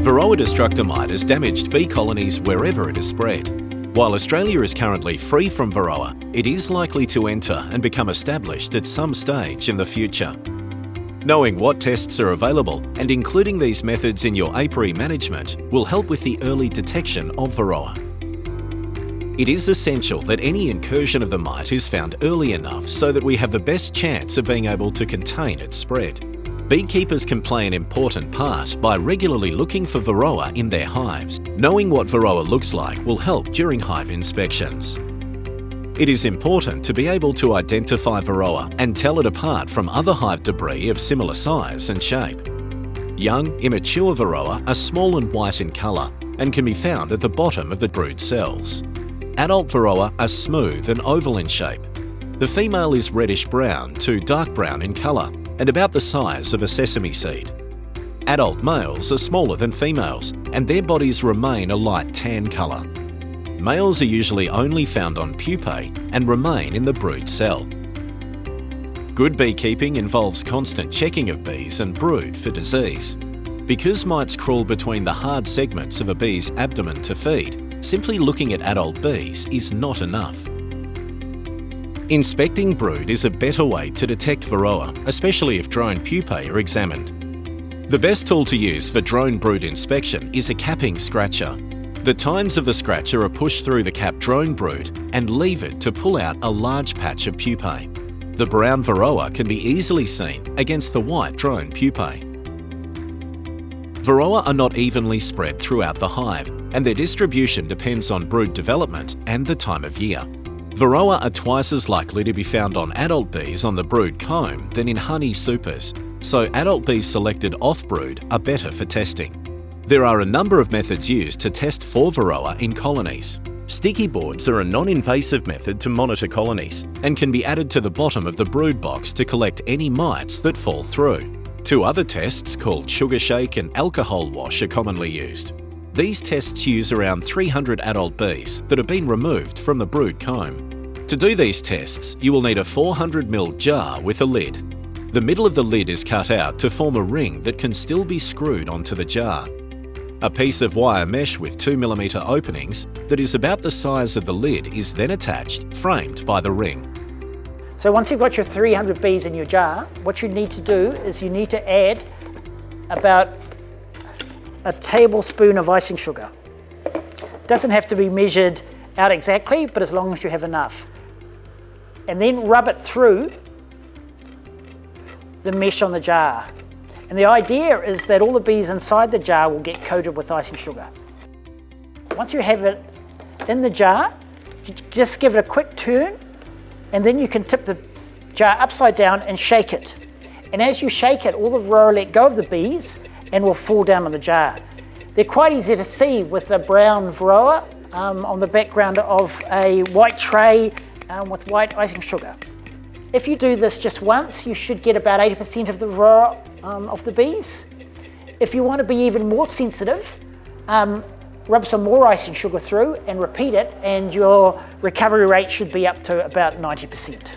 Varroa destructor mite has damaged bee colonies wherever it has spread. While Australia is currently free from Varroa, it is likely to enter and become established at some stage in the future. Knowing what tests are available and including these methods in your apiary management will help with the early detection of Varroa. It is essential that any incursion of the mite is found early enough so that we have the best chance of being able to contain its spread. Beekeepers can play an important part by regularly looking for Varroa in their hives. Knowing what Varroa looks like will help during hive inspections. It is important to be able to identify Varroa and tell it apart from other hive debris of similar size and shape. Young, immature Varroa are small and white in colour and can be found at the bottom of the brood cells. Adult Varroa are smooth and oval in shape. The female is reddish-brown to dark brown in colour and about the size of a sesame seed. Adult males are smaller than females and their bodies remain a light tan colour. Males are usually only found on pupae and remain in the brood cell. Good beekeeping involves constant checking of bees and brood for disease. Because mites crawl between the hard segments of a bee's abdomen to feed, simply looking at adult bees is not enough. Inspecting brood is a better way to detect Varroa, especially if drone pupae are examined. The best tool to use for drone brood inspection is a capping scratcher. The tines of the scratcher are pushed through the capped drone brood and levered to pull out a large patch of pupae. The brown Varroa can be easily seen against the white drone pupae. Varroa are not evenly spread throughout the hive, and their distribution depends on brood development and the time of year. Varroa are twice as likely to be found on adult bees on the brood comb than in honey supers, so adult bees selected off-brood are better for testing. There are a number of methods used to test for Varroa in colonies. Sticky boards are a non-invasive method to monitor colonies and can be added to the bottom of the brood box to collect any mites that fall through. Two other tests called sugar shake and alcohol wash are commonly used. These tests use around 300 adult bees that have been removed from the brood comb. To do these tests, you will need a 400 ml jar with a lid. The middle of the lid is cut out to form a ring that can still be screwed onto the jar. A piece of wire mesh with 2mm openings that is about the size of the lid is then attached, framed by the ring. So once you've got your 300 bees in your jar, what you need to do is you need to add about a tablespoon of icing sugar. It doesn't have to be measured out exactly, but as long as you have enough. And then rub it through the mesh on the jar. And the idea is that all the bees inside the jar will get coated with icing sugar. Once you have it in the jar, you just give it a quick turn, and then you can tip the jar upside down and shake it. And as you shake it, all the Varroa let go of the bees and will fall down on the jar. They're quite easy to see with the brown Varroa on the background of a white tray with white icing sugar. If you do this just once, you should get about 80% of the Varroa of the bees. If you want to be even more sensitive, rub some more icing sugar through and repeat it, and your recovery rate should be up to about 90%.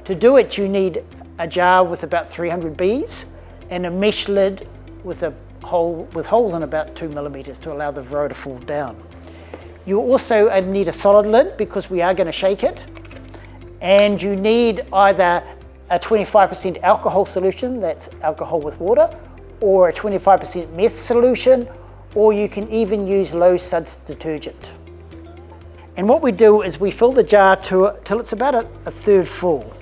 To do it, you need a jar with about 300 bees and a mesh lid with holes in about 2mm to allow the Varroa to fall down. You also need a solid lid because we are going to shake it, and you need either a 25% alcohol solution, that's alcohol with water, or a 25% meth solution, or you can even use low suds detergent. And what we do is we fill the jar till it's about a third full.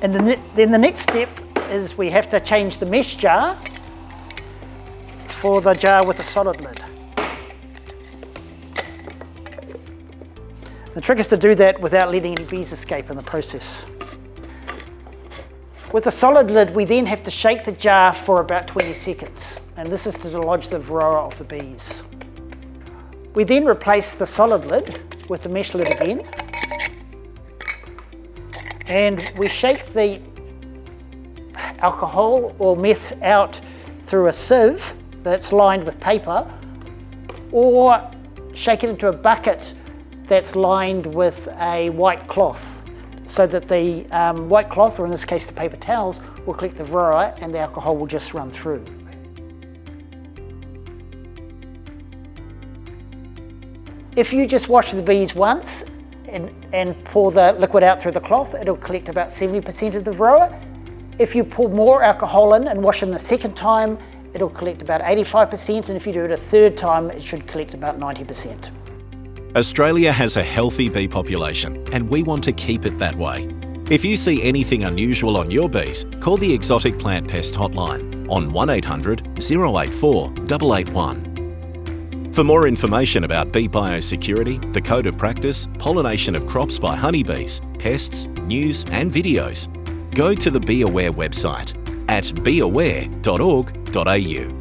And then the next step is we have to change the mesh jar for the jar with a solid lid. The trick is to do that without letting any bees escape in the process. With a solid lid, we then have to shake the jar for about 20 seconds, and this is to dislodge the Varroa of the bees. We then replace the solid lid with the mesh lid again, and we shake the alcohol or meth out through a sieve that's lined with paper, or shake it into a bucket that's lined with a white cloth so that the white cloth, or in this case the paper towels, will collect the Varroa and the alcohol will just run through. If you just wash the bees once and pour the liquid out through the cloth, it'll collect about 70% of the Varroa. If you pour more alcohol in and wash them the second time, it'll collect about 85%, and if you do it a third time, it should collect about 90%. Australia has a healthy bee population, and we want to keep it that way. If you see anything unusual on your bees, call the Exotic Plant Pest Hotline on 1800 084 881. For more information about bee biosecurity, the code of practice, pollination of crops by honeybees, pests, news and videos, go to the BeeAware website at beeaware.org.au.